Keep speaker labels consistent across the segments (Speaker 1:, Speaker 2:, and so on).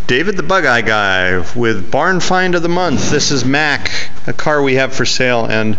Speaker 1: David the Bugeye guy with Barn Find of the Month. This is Mac, a car we have for sale, and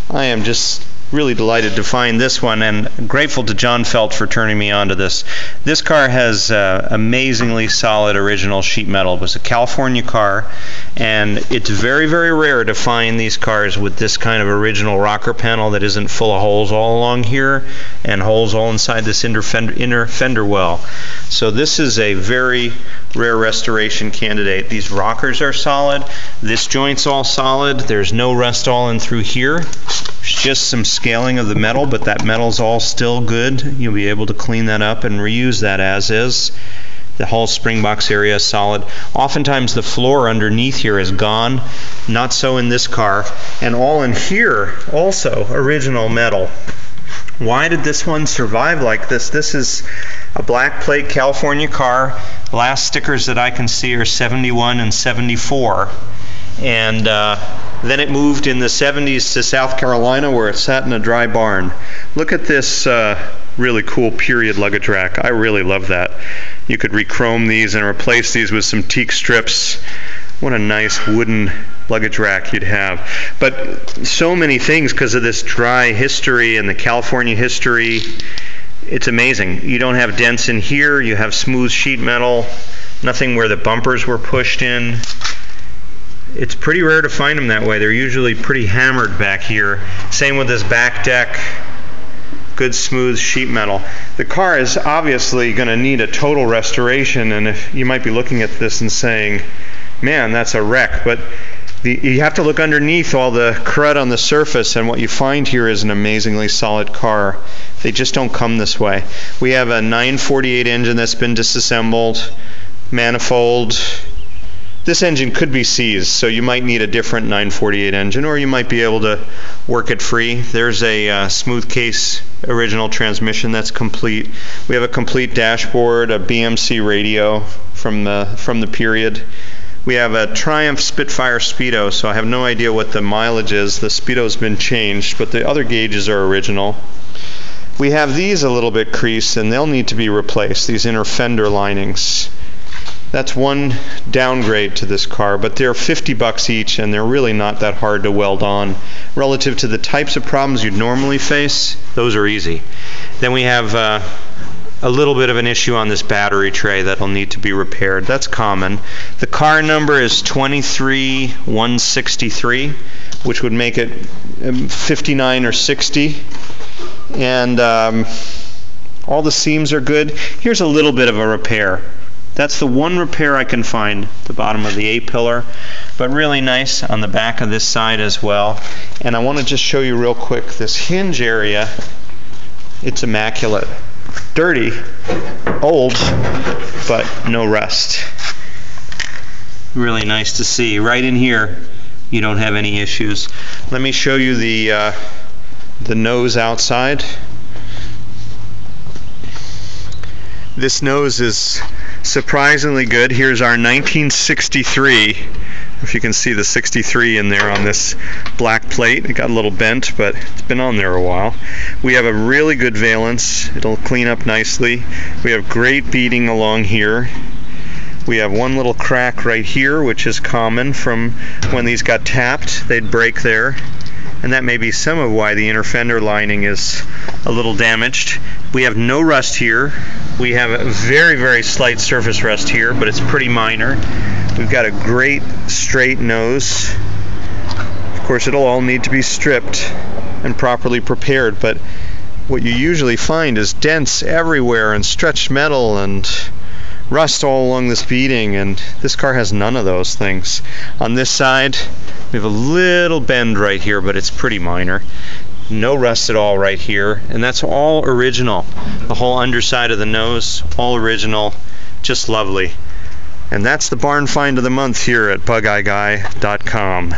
Speaker 1: I am just really delighted to find this one and grateful to John Felt for turning me on to this. This car has amazingly solid original sheet metal. It was a California car, and it's very, very rare to find these cars with this kind of original rocker panel that isn't full of holes all along here and holes all inside this inner fender well. So this is a very rare restoration candidate. These rockers are solid. This joint's all solid. There's no rust all in through here. There's just some scaling of the metal, but that metal's all still good. You'll be able to clean that up and reuse that as is. The whole spring box area is solid. Oftentimes the floor underneath here is gone. Not so in this car. And all in here also original metal. Why did this one survive like this? This is a black plate California car. Last stickers that I can see are 71 and 74. And then it moved in the 70s to South Carolina, where it sat in a dry barn. Look at this really cool period luggage rack. I really love that. You could rechrome these and replace these with some teak strips. What a nice wooden luggage rack you'd have. But so many things because of this dry history and the California history. It's amazing. You don't have dents in here. You have smooth sheet metal. Nothing where the bumpers were pushed in. It's pretty rare to find them that way. They're usually pretty hammered back here. Same with this back deck. Good smooth sheet metal. The car is obviously going to need a total restoration, and if you might be looking at this and saying, man, that's a wreck, but you have to look underneath all the crud on the surface, and what you find here is an amazingly solid car. They just don't come this way. We have a 948 engine that's been disassembled, manifold. This engine could be seized, so you might need a different 948 engine, or you might be able to work it free. There's a smooth case original transmission that's complete. We have a complete dashboard, a BMC radio from the period. We have a Triumph Spitfire Speedo, so I have no idea what the mileage is. The Speedo's been changed, but the other gauges are original. We have these a little bit creased, and they'll need to be replaced, these inner fender linings. That's one downgrade to this car, but they're $50 each, and they're really not that hard to weld on. Relative to the types of problems you'd normally face, those are easy. Then we have a little bit of an issue on this battery tray that'll need to be repaired. That's common. The car number is 23163, which would make it 59 or 60. And all the seams are good. Here's a little bit of a repair. That's the one repair I can find at the bottom of the A-pillar, but really nice on the back of this side as well. And I want to just show you real quick this hinge area. It's immaculate. Dirty, old, but no rust. Really nice to see. Right in here, you don't have any issues. Let me show you the nose outside. This nose is surprisingly good. Here's our 1963. If you can see the 63 in there on this black plate. It got a little bent, but it's been on there a while. We have a really good valence. It'll clean up nicely. We have great beading along here. We have one little crack right here, which is common from when these got tapped. They'd break there. And that may be some of why the inner fender lining is a little damaged. We have no rust here. We have a very, very slight surface rust here, but it's pretty minor. We've got a great straight nose. Of course, it'll all need to be stripped and properly prepared, but what you usually find is dents everywhere and stretched metal and rust all along this beading, and this car has none of those things. On this side, we have a little bend right here, but it's pretty minor. No rust at all right here, and that's all original. The whole underside of the nose, all original, just lovely. And that's the barn find of the month here at BugeyeGuy.com.